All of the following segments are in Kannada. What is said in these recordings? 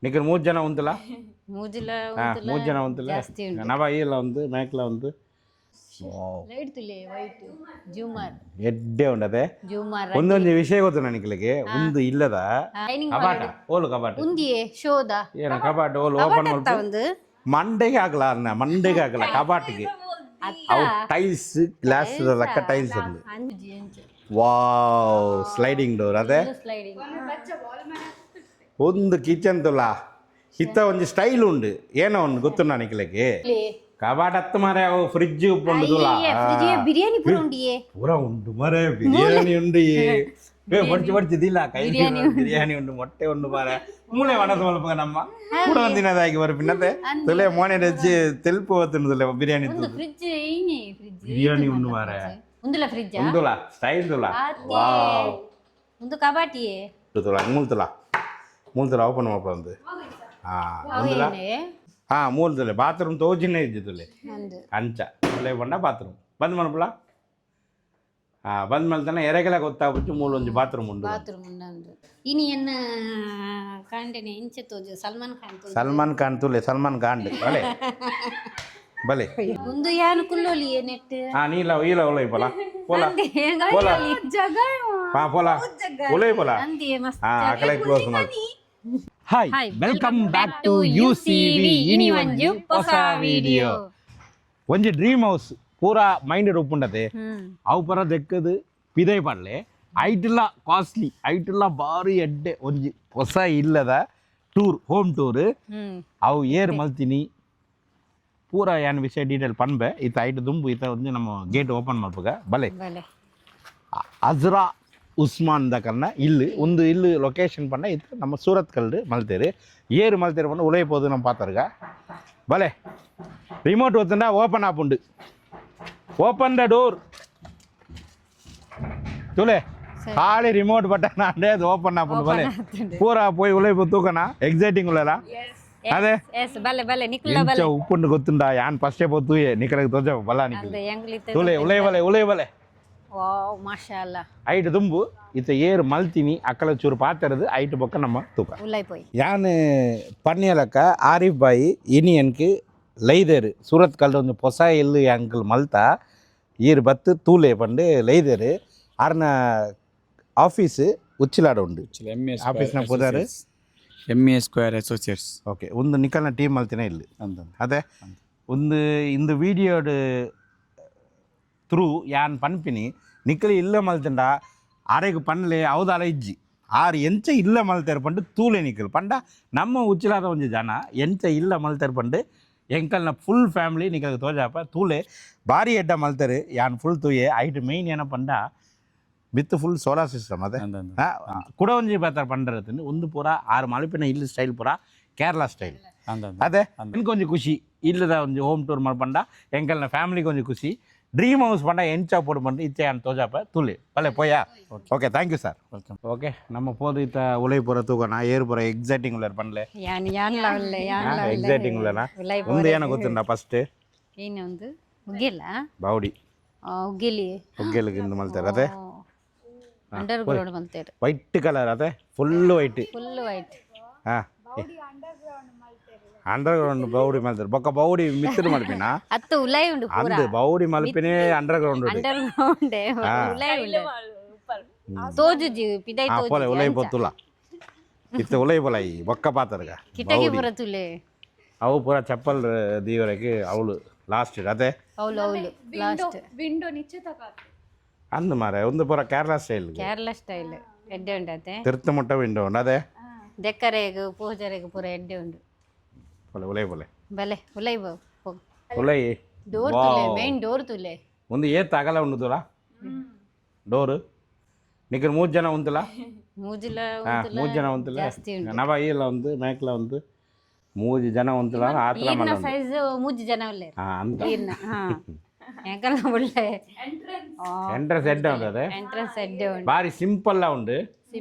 ನಿಖಿಲ್ 3 ಜನ ಉಂತಲ್ಲ ಮೂಜಿಲ 3 ಜನ ಉಂತಲ್ಲ ಜಾಸ್ತಿ ಉಂಟು ನವ ಇಲ್ಲ ಒಂದು ಮೇಕ್ಲ ಒಂದು ಲೈಟ್ ತುಲೆ ವೈಟ್ ಜೂಮರ್ ಎಡ್ಡೆ ಉಂಡದೆ ಜೂಮರ್ ಒಂದೊಂದು ವಿಷಯ ಗೊತ್ತು ನಿಖಿಲ್ಗೆ ಒಂದು ಇಲ್ಲದ ಕಬಾಟ ಓಲು ಕಬಾಟ ಉಂದಿಯೇ ಶೋದ ಏನ ಕಬಾಟ ಓಲು ಓಪನ್ ಮಾಡ್ತಾ ಒಂದು ಮಂಡೆಗೆ ಆಗಲ್ಲ ಮಂಡೆಗೆ ಆಗಲ್ಲ ಕಬಾಟಿಗೆ ಅವು ಟೈಲ್ಸ್ ಗ್ಲಾಸ್ ಲೆಕ್ಕ ಟೈಲ್ಸ್ ಒಂದು ವಾವ್ ಸ್ಲೈಡಿಂಗ್ ಡೋರ್ ಅದೇ ಸ್ಲೈಡಿಂಗ್ ಒಂದು ಕಿಚನ್ ತುಲ ಹಿತ್ತ ಒಂದು ಸ್ಟೈಲ್ ಉಂಡು ಏನೋ ಒಂದು ಗೊತ್ತು ನಿಖಿಲ್ಗೆ ಕಬಾಟ್ ಹತ್ತು ಮಾರೆ ಅವು ಫ್ರಿಡ್ಜ್ ಉಪ್ಪುಂಡು ತುಲ ಬಿರಿಯಾನಿ ಪೂರ ಉಂಡಿಯೇ ಪೂರ ಉಂಟು ಮರೆ ಬಿರಿಯಾನಿ ಉಂಡು ಹೊಡ್ಚಿ ಹೊಡ್ಚಿದಿಲ್ಲ ಕೈ ಬಿರಿಯಾನಿ ಉಂಡು ಮೊಟ್ಟೆ ಉಂಡು ಮಾರೆ ಮೂಳೆ ಮನಸ್ಸು ಮಲ್ಪ ನಮ್ಮ ಕೂಡ ಒಂದಿನದಾಗಿ ಬರ ಪಿನ್ನತೆ ತುಲೆ ಮೋನೆ ರಚ್ಚಿ ತೆಲ್ಪು ಹೋಗ್ತೀನಿ ತುಲೆ ಬಿರಿಯಾನಿ ಬಿರಿಯಾನಿ ಉಂಡು ಮಾರೆ ಉಂದುಲ ಫ್ರಿಡ್ಜ್ ಉಂದುಲ ಸ್ಟೈಲ್ ತುಲ ವಾವ್ ಒಂದು ಕಬಾಟಿಯೇ ತುಲ ಮೂಲ್ತುಲ ಓಪನ್ ಮಾಡ್ಪ ಒಂದು ಮುಂದುಲ ಮೂಲ್ತುಲೆ ಬಾತ್ರೂಮ್ ತೋಜಿನೇ ಇದ್ದಿತ್ತುಲೆ ಅಂಚ ಒಳ್ಳೆ ಬಂಡ ಬಾತ್ರೂಮ್ ಬಂದ್ ಮಾಡ್ಬಲ ಬಂದ್ ಮೇಲೆ ಎರೆಗೆಲ ಗೊತ್ತಾಗ್ಬಿಟ್ಟು ಮೂಲೊಂದು ಬಾತ್ರೂಮ್ ಉಂಡು ಇನಿ ಎನ್ನ ಕಾಂಡೆನೆ ಇಂಚೆ ತೋಜು ಸಲ್ಮಾನ್ ಖಾನ್ ತುಲೆ ಸಲ್ಮಾನ್ ಖಾನ್ ಬಲೆ ಬಲೆ ಒಂದು ಯಾನು ಕುಲ್ಲೋಲಿಯೇ ನೆಟ್ ನೀಲ ಈಲ ಒಲೈ ಪೋಲ ಪೋಲ ಪೋಲ ಪೋಲ ಒಲೈ ಪೋಲ ಅಕಲೆ ಕ್ಲೋಸ್ ಮಾಡಿ ಹಾಯ್ ವೆಲ್ಕಮ್ ಬ್ಯಾಕ್ ಟು ಯುಸಿವಿ ಇನಿ ಒಂಜಿ ಹೊಸ ವಿಡಿಯೋ ಒಂಜಿ ಡ್ರೀಮ್ ಹೌಸ್ ಪೂರಾ ಮೈಂಡ್ ಉಪ್ಪುಂಡತೆ ಅವು ಪರ ದೆಕ್ಕದು ಪಿದೈ ಪಡ್ಲೆ ಐಟಿಲ್ಲ ಕಾಸ್ಟ್ಲಿ ಐಟಿಲ್ಲ ಬಾರಿ ಎಡ್ಡೆ ಒಂಜಿ ಹೊಸ ಇಲ್ಲದ ಟೂರ್ ಹೋಮ್ ಟೂರ್ ಅವು ಏರ್ ಮಲ್ತೀನಿ ಪೂರ ಏನು ವಿಷಯ ಡೀಟೇಲ್ ಪನ್ಬೆ ಈತ ಐಟ್ ದುಂಬು ಈತ ಒಂದು ನಮ್ಮ ಗೇಟ್ ಓಪನ್ ಮಾಡ್ಬೇಕ ಬಲೆ ಅಜ್ರಾ ಉಸ್ಮಾನ್ ದಕನ್ನ ಒಂದು ಇಲ್ಲು ಲೊಕೇಶನ್ ಪಂಡ ಇತ್ತು ನಮ್ಮ ಸೂರತ್ ಕಲ್ಲು ಮಲ್ತೇರಿ ಏರು ಮಲ್ತೇರಿ ಪಂಡ ಉಳೈಪೋದು ನಮ್ಮ ಪಾತ್ರಗ ಬಲೆ ರಿಮೋಟ್ ಒತ್ತಂಡ ಓಪನ್ ಆಪುಂಡು ಓಪನ್ ದ ಡೋರ್ ತುಲೆ ಖಾಲಿ ರಿಮೋಟ್ ಬಟನ್ ಅಂದ್ರೆ ಅದು ಓಪನ್ ಆಪುಂಡು ಬಲೆ ಪೂರ ಪೋಯಿ ಉಳೈಪೋ ತೂಕನ ಎಕ್ಸೈಟಿಂಗ್ ಉಳ್ಳಲ್ಲ ಅದೇ ಎಂಚ ಉಪ್ಪುಂಡು ಗೊತ್ತುಂಡ ಯಾನ್ ಫಸ್ಟೇ ಪೋತು ನಿಕಲಗೆ ತೋಜ ಬಲ ನಿಕಲ್ ತುಲೆ ಉಳೈ ಬಲೆ ವಾವ್ ಮಾಶಾಅಲ್ಲಾ ಐಟ್ ದುಂಬು ಇತ್ತ ಏರು ಮಲ್ತೀನಿ ಅಕ್ಕಲ ಚೂರು ಪಾತರದು ಐಟ್ ಬೊಕ್ಕ ನಮ್ಮ ತೂಕ ಯಾನ್ ಪನ್ನಿಯಲಕ್ಕ ಆರಿಫ್ ಬಾಯಿ ಇನಿಯನ್ಕ್ ಲೈದೇರು ಸೂರತ್ ಕಲ್ದ ಒಂದು ಹೊಸ ಎಲ್ಲು ಅಂಕಲ್ ಮಲ್ತ ಈರು ಬತ್ತು ತೂಲೆ ಪಂಡು ಲೈದೇರು ಆರ್ನ ಆಫೀಸ್ ಉಚ್ಚಿಲಾಡ ಉಂಡು ಆಫೀಸ್ನ ಪುದಾರು MA ಸ್ಕ್ವೇರ್ ಅಸೋಸಿಯೇಟ್ಸ್ ಓಕೆ ಒಂದು ನಿಕಲ್ನ ಟೀಮ್ ಮಲ್ತಿನ ಇಲ್ಲಿ ಅದೇ ಒಂದು ಇಂದು ವಿಡಿಯೋಡ್ ತ್ರೂ ಯಾನ್ ಪನ್ಪಿನಿ ನಿಕಲಿ ಇಲ್ಲ ಮಲ್ತಂಡ ಆರೆಗ್ ಪನ್ಲೆ ಅವದಾಲ ಇಜ್ಜಿ ಆರು ಎಂಚ ಇಲ್ಲ ಮಲ್ತಾರ ಪಂಡು ತೂಲೆ ನಿಕಲ್ ಪಂಡ ನಮ್ಮ ಉಚ್ಚಿಲಾದ ಒಂಜಿ ಜನ ಎಂಚ ಇಲ್ಲ ಮಲ್ತಾರ ಪಂಡು ಎಂಕಲ್ನ ಫುಲ್ ಫ್ಯಾಮಿಲಿ ನಿಕಲ್ಗೆ ತೋಜಾಪ ತೂಲೆ ಭಾರಿ ಎಡ್ಡ ಮಲ್ತಾರೆ ಯಾನ್ ಫುಲ್ ತೂಯೆ ಐಟ್ ಮೇಯ್ನ್ ಏನ ಪಂಡ ವಿತ್ ಫುಲ್ ಸೋಲಾರ್ ಸಿಸ್ಟಮ್ ಅದೇ ಕೂಡ ಒಂಜಿ ಬೇತಾರ ಪಂಡರತ್ತೀನಿ ಒಂದು ಪೂರ 6 ಮಲ್ಪಿನ ಇಲ್ಲಿ ಸ್ಟೈಲ್ ಪೂರ ಕೇರಳ ಸ್ಟೈಲ್ ಅದೇ ಇಂಕೊಂಜಿ ಖುಷಿ ಇಲ್ಲದ ಒಂಜಿ ಹೋಮ್ ಟೂರ್ ಮಾಡ್ಪಂಡ ಎಂಕಲ್ನ ಫ್ಯಾಮಿಲಿಗೆ ಒಂಜಿ ಖುಷಿ ಡ್ರೀಮ್ ಹೌಸ್ ಪಂಡ ಎಂಚ ಪೋಡು ಪಂಡು ಇತ್ತೆ ಅನ್ ತೋಜಾಪ ತುಲಿ ಪಲ್ಲೆ ಪೋಯಾ okay thank you sir welcome okay ನಮ್ಮ ಪೋದು ಈತ ಉಳೈಪುರ ತೂಗನ ಏರ್ಪುರ ಎಕ್ಸೈಟಿಂಗ್ ಉಳ್ಳರ್ ಪಂಡ್ಲೆ ಎಕ್ಸೈಟಿಂಗ್ ಉಳ್ಳನ ಒಂದು ಏನೋ ಗೊತ್ತುಂಡ ಫಸ್ಟ್ ಏನೊಂದು ಉಗ್ಗೆಲ್ಲ ಬಾವುಡಿ ಉಗ್ಗೆಲಿಗಿಂದ ಮಲ್ತಾರೆ ಅದೇ ಅಂಡರ್ಗ್ರೌಂಡ್ ಮಲ್ತಾರೆ ವೈಟ್ ಕಲರ್ ಅದೇ ಫುಲ್ ವೈಟ್ ಹಾಂ ಅಂಡರ್ಗ್ರೌಂಡ್ ಬೌಡಿ ಮಲ್ತಾರೆ ಬೊಕ್ಕ ಬೌಡಿ ಮಿತ್ರ ಮಲ್ಪಿನ ಅತ್ತು ಉಲೈ ಉಂಡು ಅಂದು ಬೌಡಿ ಮಲ್ಪಿನೇ ಅಂಡರ್ಗ್ರೌಂಡ್ ತೋಜುಜಿ ಪಿದೈ ತೋಜು ಪೋಲೆ ಉಲೈ ಪೊತ್ತುಲ ಇತ್ತ ಉಲೈ ಪೊಲ ಈ ಬೊಕ್ಕ ಪಾತರ್ಗ ಕಿಟಕಿ ಪುರ ತುಲೆ ಅವು ಪೂರ ಚಪ್ಪಲ್ ದೀವರಕ್ಕೆ ಅವಳು ಲಾಸ್ಟ್ ಅದೇ ಅವಳು ಲಾಸ್ಟ್ ವಿಂಡೋ ನಿಚ್ಚೆ ತಕ ಅಂದು ಮಾರೆ ಒಂದು ಪೂರ ಕೇರಳ ಸ್ಟೈಲ್ ಎಡ್ಡೆ ಉಂಡತೆ ತಿರ್ತ ಮುಟ್ಟ ವಿಂಡೋ ಉಂಡು ಅದೇ ದೆಕ್ಕರೆಗು ಪೂಜರೆಗು ಪೂರ ಎಡ್ಡೆ ಉಂಡು ಉಲೈ ಪೊಲೆ ಬಲೆ ಉಲೈ ಉಲೈ ಡೋರ್ ತುಲೆ ಮೇನ್ ಡೋರ್ ತುಲೆ ಒಂದು ಏತ್ ಅಗಲ ಉಂಡು ತುಲ ಡೋರ್ ನಿಕಲ್ 3 ಜನ ಉಂತಲ್ಲ ಮೂಜಿಲ 3 ಜನ ಉಂತಲ್ಲ ನವ ಇಲ್ಲ ಒಂದು ಮೇಕ್ಲ ಒಂದು 3 ಜನ ಉಂತಲ್ಲ ಆತಲ ಮಲ್ಲ ಸೈಜ್ 3 ಜನ ಉಲ್ಲೆ ಅಂತ ಎಂಕಲ ಒಳ್ಳೆ ಎಂಟ್ರೆನ್ಸ್ ಎಡ್ಡೆ ಉಂಟು ಅದೇ ಎಂಟ್ರೆನ್ಸ್ ಎಡ್ಡೆ ಉಂಟು ಬಾರಿ ಸಿಂಪಲ್ ಉಂಡು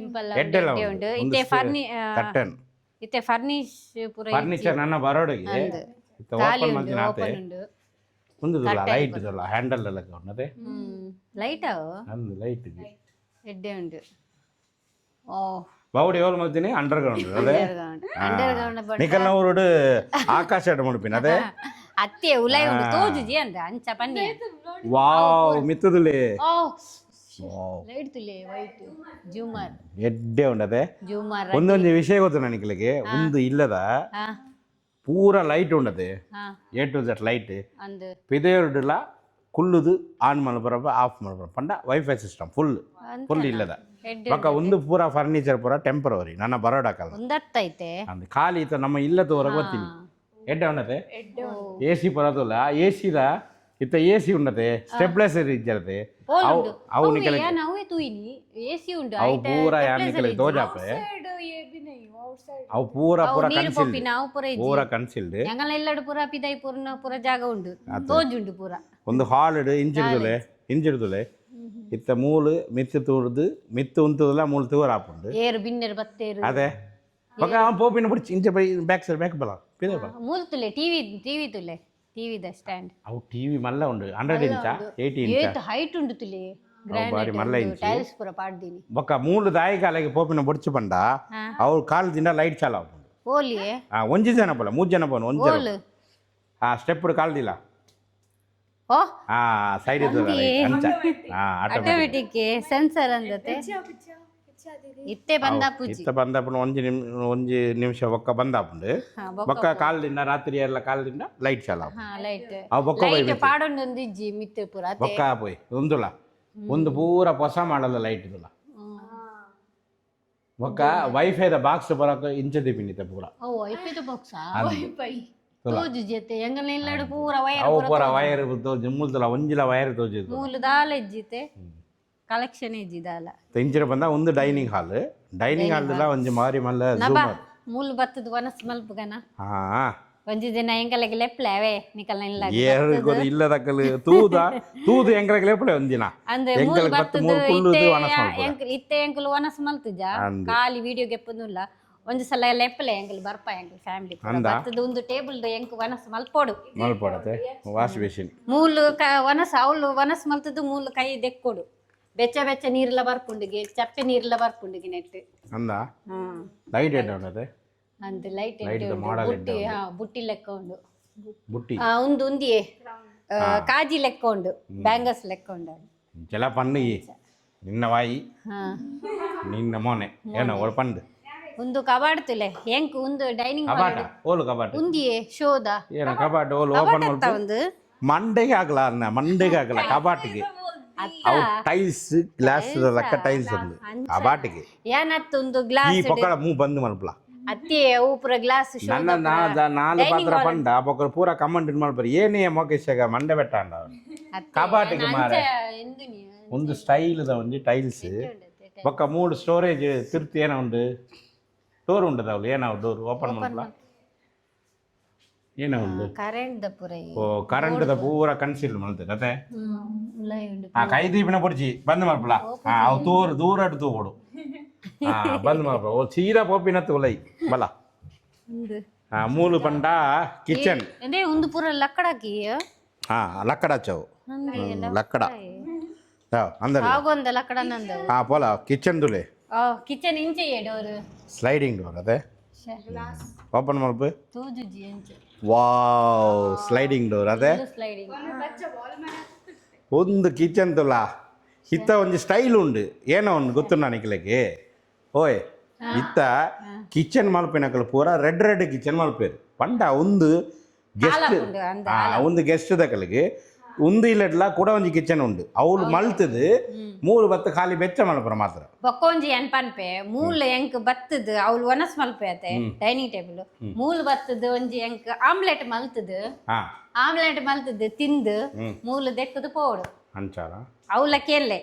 ಎಡ್ಡೆ ಉಂಟು ಇತ್ತೆ ಕಟ್ಟನ್ ಇತ್ತೆ ಫರ್ನಿಚರ್ ನನ್ನ ಬರೋಡಿಗೆ ಓಪನ್ ಮಾಡ್ತೀನಿ ಆತೆ ಒಂದು ಲೈಟ್ ಇದಲ್ಲ ಹ್ಯಾಂಡಲ್ ಎಲ್ಲ ಉಂಟದೆ ಲೈಟ್ ನಂದು ಲೈಟ್ ಎಡ್ಡೆ ಉಂಟು ಓ ಬಾವುಡಿ ಯಾವಾಗ ಮಾಡ್ತೀನಿ ಅಂಡರ್ಗ್ರೌಂಡ್ ಅದೇ ಅಂಡರ್ಗ್ರೌಂಡ್ ನಿಖಲ್ನವರೋಡು ಆಕಾಶ ಅಡ್ಡ ಮಾಡ್ತೀನಿ ಅದೇ ಅತ್ತೆ ಉಲೈ ಉಂಡು ತೋಜುಜಿ ಅಂದ ಅಂಚ ಪನ್ನಿ ವಾವ್ ಮಿತ್ತದುಲೆ ಲೈಟ್ ತುಲೆ ವೈಟ್ ಜೂಮರ್ ಎಡ್ಡೆ ಉಂಡದೆ ಜೂಮರ್ ಒಂದೊಂದು ವಿಷಯ ಗೊತ್ತು ನನಗೆ ಒಂದು ಇಲ್ಲದ ಪೂರ ಲೈಟ್ ಉಂಡದೆ A to Z ಲೈಟ್ ಅಂದು ಪಿದೆಯೊರ್ಡುಲ ಕುಲ್ಲುದು ಆನ್ ಮಲ್ಬರಪ್ಪ ಆಫ್ ಮಲ್ಬರ ಪಂಡ ವೈಫೈ ಸಿಸ್ಟಮ್ ಫುಲ್ ಇಲ್ಲದ ಬೊಕ್ಕ ಒಂದು ಪೂರ ಫರ್ನಿಚರ್ ಪೂರ ಟೆಂಪರವರಿ ನನ್ನ ಬರೋಡಾಕಲ್ಲ ಒಂದತ್ತೈತೆ ಅಂದ್ ಖಾಲಿ ಇತ್ತ ನಮ್ಮ ಇಲ್ಲದ ಹೊರಗೆ ಗೊತ್ತೀನಿ ಎಡ್ಡೆ ಉಂಡದೆ AC ಪರದಲ್ಲ ACದ ಇತ್ತ AC ಉಂಡದೆ ಸ್ಟೆಬ್ಲೈಸರ್ ಇಜ್ಜರದೆ ಅವು ನಿಕಲೆ ನಾವೇ ತೂಯಿನಿ ಎಸಿ ಉಂಡು ಅವು ಪೂರ ಯಾರ್ ನಿಕಲೆ ತೋಜಾಪೆ ಅವು ಪೂರ ಕನ್ಸಿಲ್ಡ್ ನಾವು ಪೂರ ಕನ್ಸಿಲ್ಡ್ ഞങ്ങൾ ಎಲ್ಲಡು ಪೂರ ಪಿದೈ ಪೂರ ಜಾಗ ಉಂಡು ತೋಜುಂಡು ಪೂರ ಒಂದು ಹಾಲ್ ಇಂಜಿಡ್ದುಲೆ ಇತ್ತ ಮೂಲು ಮಿತ್ತು ತೂರ್ದು ಮಿತ್ತು ಉಂತುದಲ್ಲ ಮೂಲು ತೂರ ಆಪುಂಡು ಏರು ಬಿನ್ನೆರು ಬತ್ತೇರು ಅದೇ ಬೊಕ ಪೋಪಿನ ಬಿಡ್ಚಿ ಇಂಚೆ ಬೈ ಬ್ಯಾಕ್ ಸೈಡ್ ಬ್ಯಾಕ್ ಬಲ ಪಿದೆ ಬಲ ಮೂಲು ತುಲೆ ಟಿವಿ ತುಲೆ ಟಿವಿದ ಸ್ಟ್ಯಾಂಡ್ ಅವು ಟಿವಿ ಮಲ್ಲ ಉಂಡು 100 ಇಂಚ 80 ಇಂಚ ಏತ್ ಹೈಟ್ ಉಂಡು ತುಲೆ ಬಾರಿ ಮಲ್ಲ ಇಂಚ ಟೈಲ್ಸ್ ಪೂರ ಪಾಡ್ದೀನಿ ಬೊಕ ಮೂಲು ದಾಯಿ ಕಾಲಗೆ ಪೋಪಿನ ಬುಡ್ಚಿ ಬಂಡ ಅವ್ರು ಕಾಲದಿಂದ ಲೈಟ್ ಚಾಲ ಆಪುಂಡು ಓಲಿಯೇ ಒಂಜಿ ಜನ ಬಲ 3 ಜನ ಬೋನು ಒಂಜಿ ಜನ ಸ್ಟೆಪ್ ಕಾಲ್ದಿಲ್ಲ ಓ ಸೈಡ್ ಇದ್ದಲ್ಲ ಅಂಚ ಆಟೋಮೆಟಿಕ್ ಸೆನ್ಸರ್ ಅಂದತೆ ಇತ್ತೆ ಬಂದಾಪುಜಿ ಇತ್ತ ಬಂದಾಪುಂಡು ಒಂಜಿ ನಿಮಿಷ ಬೊಕ್ಕ ಬಂದಾಪುಂಡು ಬೊಕ್ಕ ಕಾಲದಿಂದ ರಾತ್ರಿ ಎಲ್ಲ ಕಾಲದಿಂದ ಲೈಟ್ ಚಾಲ ಲೈಟ್ ಅವು ಬೊಕ್ಕ ಲೈಟ್ ಪಾಡೊಂದು ಒಂದಿಜ್ಜಿ ಮಿತ್ತೆ ಪೂರ ಬೊಕ್ಕ ಪೋಯ್ ಒಂದುಲ ಒಂದು ಪೂರ ಹೊಸ ಮಾಡಲ್ಲ ಲೈಟ್ ಇದುಲ ಬೊಕ್ಕ ವೈಫೈದ ಬಾಕ್ಸ್ ಬರಕ ಇಂಚದಿ ಪಿನ್ನಿತೆ ಪೂರ ಓ ವೈಫೈದ ಬಾಕ್ಸಾ ವೈಫೈ ತೋಜು ಜತೆ ಎಂಗಲ ಎಲ್ಲಡು ಪೂರ ವೈರ್ ಅವು ಪೂರ ವೈರ್ ತೋಜು ಮುಲ್ದಲ ಒಂಜಿಲ ವೈರ್ ತೋಜಿದು ಮೂಲು ದಾಲ ಇಜ್ಜಿತೆ ಕಲೆಕ್ಷನ್ ಇಜ್ಜಿದಾಲ ಇಂಚಿನ ಬಂದ ಒಂದು ಡೈನಿಂಗ್ ಹಾಲ್ದಲ್ಲ ಒಂಜಿ ಮಾರಿ ಮಲ್ಲ ಜೂಮರ್ ಮೂಲು ಬತ್ತದ ವನಸ್ ಮಲ್ಪಗನ ಹಾ ಒಂಜಿ ದಿನ ಎಂಕಲಗೆ ಲೆಪ್ಲೆವೆ ನಿಕಲ್ನ ಇಲ್ಲ ಏರ್ಗೊ ಇಲ್ಲದಕ್ಕಲು ತೂದು ಎಂಕಲಗೆ ಲೆಪ್ಲೆ ಒಂದಿನ ಅಂದ್ರೆ ಮೂಲು ಬತ್ತದ ಇತ್ತೆ ಎಂಕಲು ವನಸ್ ಮಲ್ತುಜ ಖಾಲಿ ವಿಡಿಯೋ ಗೆಪ್ಪುದಿಲ್ಲ ಒಂದು ಸಲ ಲೆಪ್ಪಲೆ ಎಂಕಲ್ ಬರ್ಪ ಎಂಕಲ್ ಫ್ಯಾಮಿಲಿ ಬತ್ತದ ಒಂದು ಟೇಬಲ್ ಎಂಕ್ ವನಸ್ ಮಲ್ಪೋಡು ಮಲ್ಪೋಡತೆ ವಾಶ್ ಬೇಸಿನ್ ಮೂಲು ವನಸ್ ಅವಳು ವನಸ್ ಮಲ್ತದು ಮೂಲು ಕೈ ದೆಕ್ಕೊಡು ಬೆಚ್ಚ ನೀರೆಲ್ಲ ಬರ್ಪುಂಡಿಗೆ ಚಪ್ಪೆ ನೀರೆಲ್ಲ ಬರ್ಪುಂಡಿಗೆ ನೆಟ್ಟು ಅಂದ ಲೈಟ್ ಎಡ್ಡೆ ಉಂಡದೆ ಅಂದ್ ಲೈಟ್ ಬುಟ್ಟಿ ಬುಟ್ಟಿ ಲೆಕ್ಕ ಉಂಡು ಬುಟ್ಟಿ ಒಂದು ಉಂದಿಯೇ ಕಾಜಿ ಲೆಕ್ಕ ಉಂಡು ಬ್ಯಾಂಗಲ್ಸ್ ಲೆಕ್ಕ ಉಂಡು ಜಲ ಪಂಡು ನಿನ್ನ ವಾಯಿ ನಿನ್ನ ಮೋನೆ ಏನೋ ಒಳ ಪಂಡು ಒಂದು ಕಬಾಡ್ ತುಲೆ ಎಂಕ್ ಒಂದು ಡೈನಿಂಗ್ ಕಬಾಟ ಓಲು ಕಬಾಟ ಉಂದಿಯೇ ಶೋದ ಏನ ಕಬಾಟ ಓಲು ಓಪನ್ ಮಾಡ್ತಾ ಒಂದು ಮಂಡೆಗೆ ಆಗಲ್ಲ ಕಬಾಟಿಗೆ ಅವು ಟೈಲ್ಸ್ ಗ್ಲಾಸ್ ಲೆಕ್ಕ ಟೈಲ್ಸ್ ಉಂಡು ಕಬಾಟಿಗೆ ಏನತ್ತೊಂದು ಗ್ಲಾಸ್ ಈ ಪಕ್ಕಡ ಮೂ ಬಂದು ಮಲ್ಪಲ ಅತ್ತೆ ಊಪುರ ಗ್ಲಾಸ್ ನನ್ನ ನಾಲು ಪಾತ್ರ ಪಂಡ ಪಕ್ಕ ಪೂರ ಕಮೆಂಟ್ ಮಾಡ್ಬಾರ ಏನೇ ಮೊಕೇಶಾಗ ಮಂಡೆ ಬೆಟ್ಟ ಅಂಡ ಕಬಾಟಿಗೆ ಮಾರೆ ಒಂದು ಸ್ಟೈಲ್ದ ಒಂಜಿ ಟೈಲ್ಸ್ ಪಕ್ಕ ಮೂಡು ಸ್ಟೋರೇಜ್ ತಿರ್ತಿ ಏನ ಉಂಡು ಡೋರ್ ಉಂಡದ ಅವಳು ಏನ ಡೋರ್ ಓಪನ್ ಮಾಡ್ಲ ಏನ ಉಂಡು ಕರೆಂಟ್ ದ ಪೂರ ಕನ್ಸಿಲ್ ಮಲ್ತದೆ ಅದೇ ಕೈ ದೀಪಿನ ಪೊಡ್ಚಿ ಬಂದ್ ಮಾಡ್ಪಲ ಅವು ದೂರ ತೂಕೊಡು ಬಂದ್ ಮಾಡ್ಪ ಓ ಸೀದಾ ಪೋಪಿನ ತುಲೈ ಬಲ ಮೂಲು ಪಂಡ ಕಿಚನ್ ಒಂದು ಪೂರ ಲಕ್ಕಡಾಕಿ ಲಕ್ಕಡ ಚವು ಲಕ್ಕಡ ಅಂದ್ರೆ ಆಗೊಂದ ಲಕ್ಕಡ ನಂದು ಪೋಲ ಕಿಚನ್ ತುಲೆ ಕಿಚನ್ ಇಂಚೆ ಡೋರ್ ಸ್ಲೈಡಿಂಗ್ ಡೋರ್ ಅದೇ ಓಪನ್ ಮಾಡ್ಬು ತೂಜುಜಿ ಇಂಚೆ ವಾವ್ ಸ್ಲೈಡಿಂಗ್ ಡೋರ್ ಅದೇ ಸ್ಲೈಡಿಂಗ್ ಒಂದು ಕಿಚನ್ ತುಲ ಇತ್ತ ಒಂದು ಸ್ಟೈಲ್ ಉಂಡು ಏನೋ ಒಂದು ಗೊತ್ತು ನನಗೆ ಓಯ್ ಇತ್ತ ಕಿಚನ್ ಮಲ್ಪಿನಕಲು ಪೂರ ರೆಡ್ ಕಿಚನ್ ಮಲ್ಪೇರು ಪಂಡ ಒಂದು ಗೆಸ್ಟ್ ದಕಲಿಗೆ ಒಂದು ಇಲ್ಲಡ್ಲ ಕೂಡ ಒಂಜಿ ಕಿಚನ್ ಉಂಡು ಅವ್ಲು ಮಲ್ತದು ಮೂಲು ಬತ್ತು ಖಾಲಿ ಬೆಚ್ಚ ಮಲ್ಪರ ಮಾತ್ರ ಬೊಕ್ಕೊಂಜಿ ಎನ್ ಪನ್ಪೆ ಮೂಲು ಎಂಕ್ ಬತ್ತದು ಅವ್ಲು ಒನಸ್ ಮಲ್ಪೆ ಆತೆ ಡೈನಿಂಗ್ ಟೇಬಲ್ ಮೂಲು ಬತ್ತದು ಒಂಜಿ ಎಂಕ್ ಆಮ್ಲೆಟ್ ಮಲ್ತದು ತಿಂದು ಮೂಲು ದೆಕ್ಕದು ಪೋಡು ಅಂಚಾರ ಅವಳ ಕೇಳಲೆ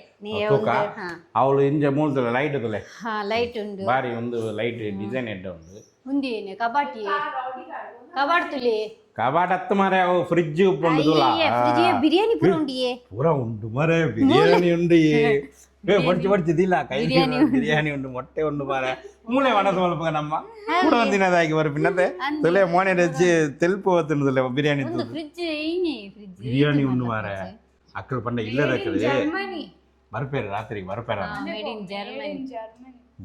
ಅವಳು ಇಂಜ ಮೂಲ್ತಲೆ ಲೈಟ್ ತುಲೆ ಲೈಟ್ ಉಂಡು ಬಾರಿ ಒಂದು ಲೈಟ್ ಡಿಸೈನ್ ಎಡ್ಡ ಉಂಡು ಉಂದಿಯೇನೆ ಕಬಾಡ್ ತುಲಿ ಕಬಾಟ್ ಹತ್ತು ಮಾರೆ ಅವು ಫ್ರಿಡ್ಜ್ ಉಪ್ಪುಂಡು ತುಲ ಬಿರಿಯಾನಿ ಪೂರ ಉಂಡಿಯೇ ಪೂರ ಉಂಡು ಮಾರೆ ಬಿರಿಯಾನಿ ಉಂಡು ಬಡ್ಚಿದಿಲ್ಲ ಕೈ ಬಿರಿಯಾನಿ ಉಂಡು ಮೊಟ್ಟೆ ಉಂಡು ಮಾರೆ ಮೂಳೆ ಒಣಸ ಮಲ್ಪ ನಮ್ಮ ಕೂಡ ಒಂದಿನದಾಗಿ ಬರ ಪಿನ್ನತೆ ತುಲೆ ಮೋನೆ ರಚ್ಚಿ ತೆಲ್ಪು ಹೊತ್ತು ತುಲೆ ಬಿರಿಯಾನಿ ಬಿರಿಯಾನಿ ಉಂಡು ಮಾರೆ ಅಕ್ಕಳು ಪಂಡ ಇಲ್ಲದ ಬರ್ಪೇರು ರಾತ್ರಿಗೆ ಬರ್ಪೇರ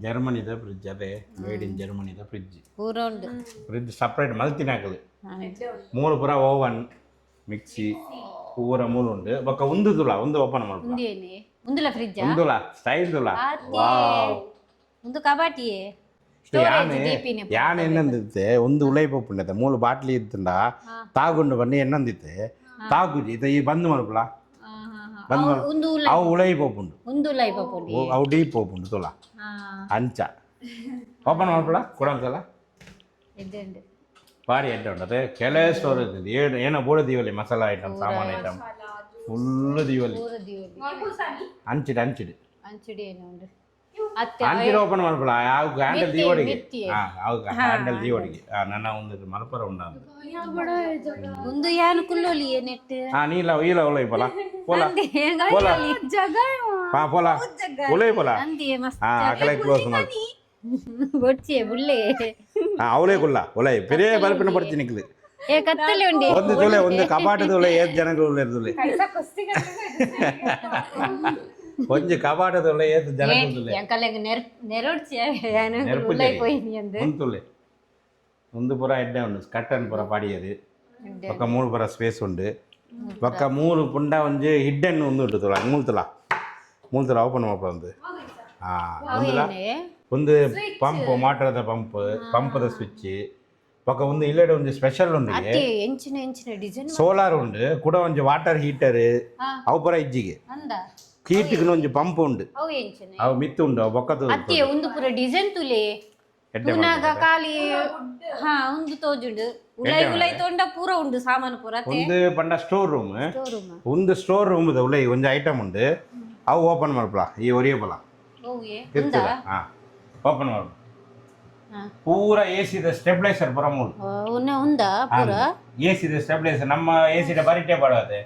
ಜರ್ಮನಿದ ಫ್ರಿಜ್ ಅದೇ ಮೇಡ್ ಇನ್ ಜರ್ಮನಿದ ಫ್ರಿಜ್ ಪೂರ ಉಂಡು ಫ್ರಿಜ್ ಸಪ್ರೇಟ್ ಮಲ್ತಿನಾಕಲು ಮೂಲು ಪೂರ ಓವನ್ ಮಿಕ್ಸಿ ಪೂರ ಮೂಲು ಉಂಡು ಬೊಕ್ಕ ಒಂದು ತುಲ ಒಂದು ಓಪನ್ ಮಾಡ್ಬೋದು ಉಂದೇನೆ ಉಂದುಲ ಫ್ರಿಡ್ಜ್ ಒಂದುಲ ಸ್ಟೈಲ್ ತುಲ ವಾವ್ ಒಂದು ಕಬಾಟಿಯೇ ಯಾನ್ ಎನ್ನಂದಿತ್ತೆ ಒಂದು ಉಲೈ ಪಪ್ಪುಂಡತೆ ಮೂಲು ಬಾಟ್ಲಿ ಇತ್ತಂಡ ತಾಗುಂಡು ಬನ್ನಿ ಎನ್ನಂದಿತ್ತೆ ತಾಗುಜಿ ಈ ಬಂದು ಮಲ್ಪುಲ ಬಂದು ಅವು ಉಲೈ ಪಪ್ಪುಂಡು ಅವು ಡೀಪ್ ಪಪ್ಪುಂಡು ತುಲ ಅಂಚ ಓಪನ್ ಮಾಡ್ಪುಲ ಕೊಡಂತಲ್ಲ ಭಾರಿ ಎಡ್ಡೆ ಉಂಟು ಅದೇ ಕೆಲೇ ಸ್ಟೋರ್ ಇರ್ತದೆ ಏನೋ ಬೋಡ ದೀವಲಿ ಮಸಾಲ ಐಟಮ್ ಸಾಮಾನು ಐಟಮ್ ಫುಲ್ ದೀವಲಿ ಅಂಚಿಡು ಅಂಚಿಡು ಅಂಚಿಡು ಓಪನ್ ಮಾಡ್ಬಿಡ ಯಾವ ಹ್ಯಾಂಡಲ್ ದೀವಡಿಗೆ ಹ್ಯಾಂಡಲ್ ದೀವಡಿಗೆ ನನ್ನ ಒಂದು ಮಲಪರ ಉಂಡ ಒಂದು ಯಾನು ಕುಲ್ಲೋಲಿ ನೆಟ್ ನೀಲ ಈಲ ಒಲೈ ಪೋಲ ಪೋಲ ಪೋಲ ಪೋಲ ಒಲೈ ಪೋಲ ಅಕಲೆ ಕ್ಲೋಸ್ ಮಾಡಿ ಬೊಡ್ಚಿಯೇ ಬುಳ್ಳೆ ಅವಲೇ ಕುಲ್ಲ ಒಲೈ ಪೆರಿಯ ಬಲ್ಪಿನ ಬರ್ತಿ ನಿಕ್ಲಿ ಏ ಕತ್ತಲೆ ಉಂಡಿ ಒಂದು ತುಲೆ ಒಂದು ಕಪಾಟದ ಒಲೆ ಏತ್ ಜನಗಳು ಇರ್ತದೆ ಒಂಜಿ ಕಪಾಟದ ಒಲೆ ಏತ್ ಜನಗಳು ಎಂಕಲೆಗೆ ನೆರೊಡ್ಚಿಯೇ ಯಾನು ಉಲೈ ಪೋಯಿನಿ ಅಂದೆ ಒಂದು ತುಲೆ ಒಂದು ಪುರ ಎಡ್ಡೆ ಉಂಡು ಕಟ್ಟನ್ ಪುರ ಪಾಡಿಯದು ಪಕ್ಕ ಮೂಲು ಪುರ ಸ್ಪೇಸ್ ಉಂಡು ಪಕ್ಕ ಮೂಲು ಪುಂಡ ಒಂಜಿ ಹಿಡ್ಡನ್ ಒಂದು ಉಂಟು ತುಲ ಮೂಲು ತುಲ ಓಪನ್ ಮಾಡ್ಬೋದು ಒಂದು ಒಂದುಲ ಒಂದು ಪಂಪ್ ಮೋಟರ್ದ ಪಂಪದ ಸ್ವಿಚ್ ಪಕ್ಕ ಒಂದು ಇಲ್ಲಡೆ ಒಂದು ಸ್ಪೆಷಲ್ ಉಂಡು ಸೋಲಾರ್ ಉಂಡು ಕೂಡ ಒಂದು ವಾಟರ್ ಹೀಟರ್ ಅವು ಪುರ ಇಜ್ಜಿಗೆ ಹೀಟಿಗೆ ಒಂದು ಪಂಪ್ ಉಂಡು ಅವು ಮಿತ್ತು ಉಂಡು ಅವು ಬೊಕ್ಕದ ಒಂದು ಪುರ ಡಿಸೈನ್ ತುಲೆ ಉನಾಗ ಖಾಲಿ ಹಾ ಒಂದು ತೋಜುಂಡು ಉಲೈ ಉಲೈ ತೊಂಡ ಪೂರ ಉಂಡು ಸಾಮಾನು ಪೂರ ಒಂದು ಪಂಡ ಸ್ಟೋರ್ ರೂಮ್ ಒಂದು ಸ್ಟೋರ್ ರೂಮ್ ಉಲೈ ಒಂದು ಐಟಮ್ ಉಂಡು ಅವು ಓಪನ್ ಮಾಡ್ಪಲ ಈ ಒರಿಯಪಲ ಓಪನ್ ಮಾಡು ಪೂರ ಎಸಿದ ಸ್ಟೆಬಿಲೈಸರ್ ಪೂರ ಮೂಲ ಉಂದಾ ಪೂರ ಎಸಿದ ಸ್ಟೆಬಿಲೈಸರ್ ನಮ್ಮ ಎಸಿದ ಬರಿಟೆ ಬಡದೆ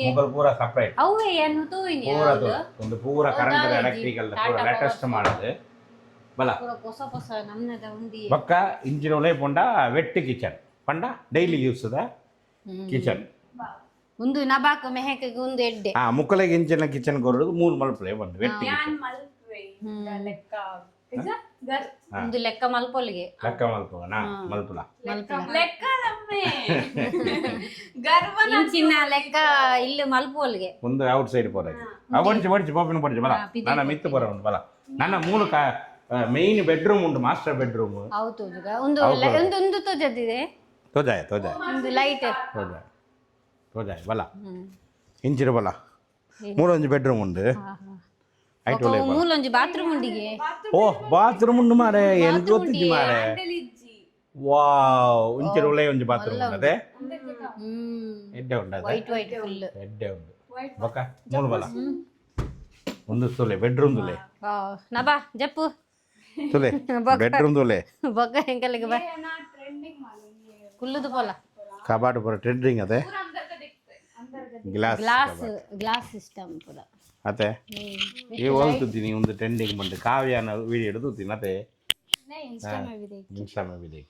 ಮುಗಲ್ ಪೂರ ಸಪರೇಟ್ ಅವೇ ಏನು ತೋಯಿನಿ ಪೂರ ಒಂದು ಪೂರ ಕರೆಂಟ್ ಎಲೆಕ್ಟ್ರಿಕಲ್ ಪೂರ ಲೇಟೆಸ್ಟ್ ಮಾಡದೆ ಬಲ ಹೊಸ ಹೊಸ ನಮ್ಮದ ಉಂದಿ ಬಕ್ಕ ಇಂಜಿನ್ ಒಲೆ ಪೊಂಡ ವೆಟ್ ಕಿಚನ್ ಪಂಡ ಡೈಲಿ ಯೂಸ್ ದ ಕಿಚನ್ ಒಂದು ನಬಾಕ ಮೆಹಕಗೆ ಒಂದು ಎಡ್ಡೆ ಮುಕ್ಕಲೆಗೆ ಇಂಚಿನ ಕಿಚನ್ ಕೊರೋದು ಮೂರು ಮಲ್ಪಲೆ ಬಂದು ವೆಟ್ ಒಂದು ಲೆಕ್ಕ ಮಲ್ಪೊಲಿಗೆ ಲೆಕ್ಕ ಮಲ್ಪೋಣ ಮಲ್ಪಲ ಇಂಚಿನ ಲೆಕ್ಕ ಇಲ್ಲಿ ಮಲ್ಪೊಲಿಗೆ ಒಂದು ಔಟ್ ಸೈಡ್ ಪೋರಾಗಿ ಬಡಿಸಿ ಬಡಿಸಿ ಪಾಪಿನ ಬಡಿಸಿ ಬಲ ನನ್ನ ಮಿತ್ತು ಪರ ಉಂಟು ಬಲ ನನ್ನ ಮೂಲಕ ಮೇನ್ ಬೆಡ್ರೂಮ್ ಉಂಟು ಮಾಸ್ಟರ್ ಬೆಡ್ರೂಮ್ ಹೌದು ಒಂದು ಒಂದು ತೋಜದಿದೆ ತೋಜಾಯ ತೋಜಾಯ ಒಂದು ಲೈಟ್ ತೋಜಾಯ ತೋಜಾಯ ಬಲ ಇಂಚಿನ ಬಲ ಮೂರೊಂದು ಬೆಡ್ರೂಮ್ ಉಂಡು ಮೂಲೊಂಜಿ ಬಾತ್ರೂಮ್ ಉಂಡಿಗೆ ಓ ಬಾತ್ರೂಮ್ ಉಂಡು ಮಾರೆ ಎಂತ ಗೊತ್ತಿದ್ದಿ ಮಾರೆ ವಾವ್ ಇಂಚಿನ ಒಳ್ಳೆ ಒಂದು ಬಾತ್ರೂಮ್ ಉಂಟದೆ ಎಡ್ಡೆ ಉಂಟು ವೈಟ್ ವೈಟ್ ಫುಲ್ ಎಡ್ಡೆ ಉಂಟು ಬೊಕ್ಕ ಮೂರು ಬಲ ಒಂದು ತುಲೆ ಬೆಡ್ರೂಮ್ ತುಲೆ ನಬಾ ಜಪ್ಪು ತುಲೆ ಬೆಡ್ರೂಮ್ ತುಲೆ ಬೊಕ್ಕ ಹೆಂಕಲಿಗೆ ಬಾ ಕುಲ್ಲುದು ಪೋಲ ಕಬಾಟ್ ಪೂರ ಟ್ರೆಂಡಿಂಗ್ ಅದೇ ಗ್ಲಾಸ್ ಸಿಸ್ಟಮ್ ಪೂರ ಅತ್ತೆ ಈ ಹೋಲ್ತಿದ್ದೀನಿ ಒಂದು ಟ್ರೆಂಡಿಂಗ್ ಬಂದು ಕಾವ್ಯನ ವಿಡಿಯೋ ಹಿಡಿದು ಅತ್ತೆ ಇನ್ಸ್ಟಾ ಮೇ ವಿದೆ